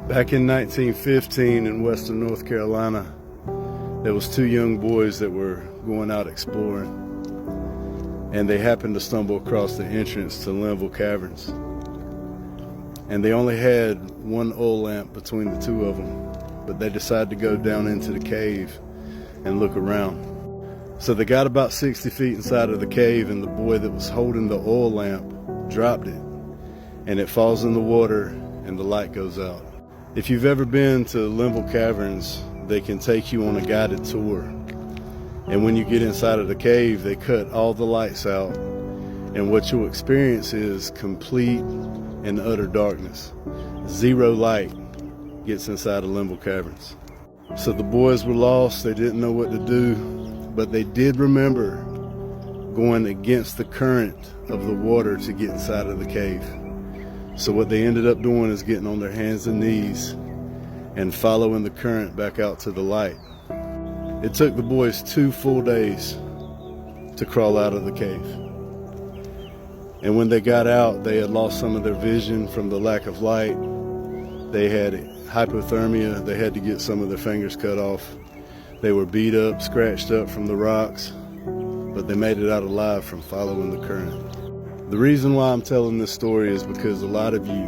Back in 1915 in western North Carolina, there was two young boys that were going out exploring, and they happened to stumble across the entrance to Linville Caverns. And they only had one oil lamp between the two of them, but they decided to go down into the cave and look around. So they got about 60 feet inside of the cave, and the boy that was holding the oil lamp dropped it, and it falls in the water and the light goes out. If you've ever been to Linville Caverns, they can take you on a guided tour. And when you get inside of the cave, they cut all the lights out. And what you'll experience is complete and utter darkness. Zero light gets inside of Linville Caverns. So the boys were lost. They didn't know what to do, but they did remember going against the current of the water to get inside of the cave. So what they ended up doing is getting on their hands and knees and following the current back out to the light. It took the boys 2 full days to crawl out of the cave. And when they got out, they had lost some of their vision from the lack of light. They had hypothermia. They had to get some of their fingers cut off. They were beat up, scratched up from the rocks, but they made it out alive from following the current. The reason why I'm telling this story is because a lot of you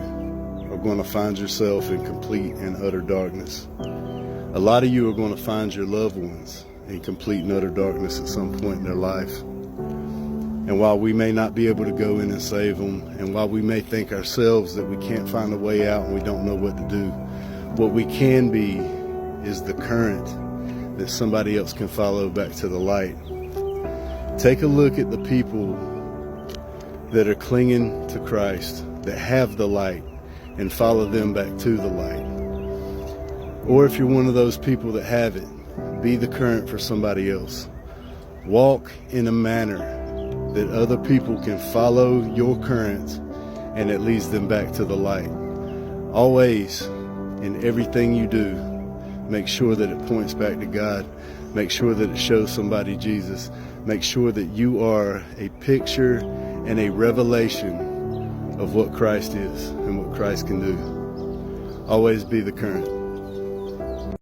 are going to find yourself in complete and utter darkness. A lot of you are going to find your loved ones in complete and utter darkness at some point in their life. And while we may not be able to go in and save them, and while we may think ourselves that we can't find a way out and we don't know what to do, what we can be is the current that somebody else can follow back to the light. Take a look at the people that are clinging to Christ, that have the light, and follow them back to the light. Or if you're one of those people that have it, be the current for somebody else. Walk in a manner that other people can follow your current and it leads them back to the light. Always, in everything you do, make sure that it points back to God. Make sure that it shows somebody Jesus. Make sure that you are a picture and a revelation of what Christ is and what Christ can do. Always be the current.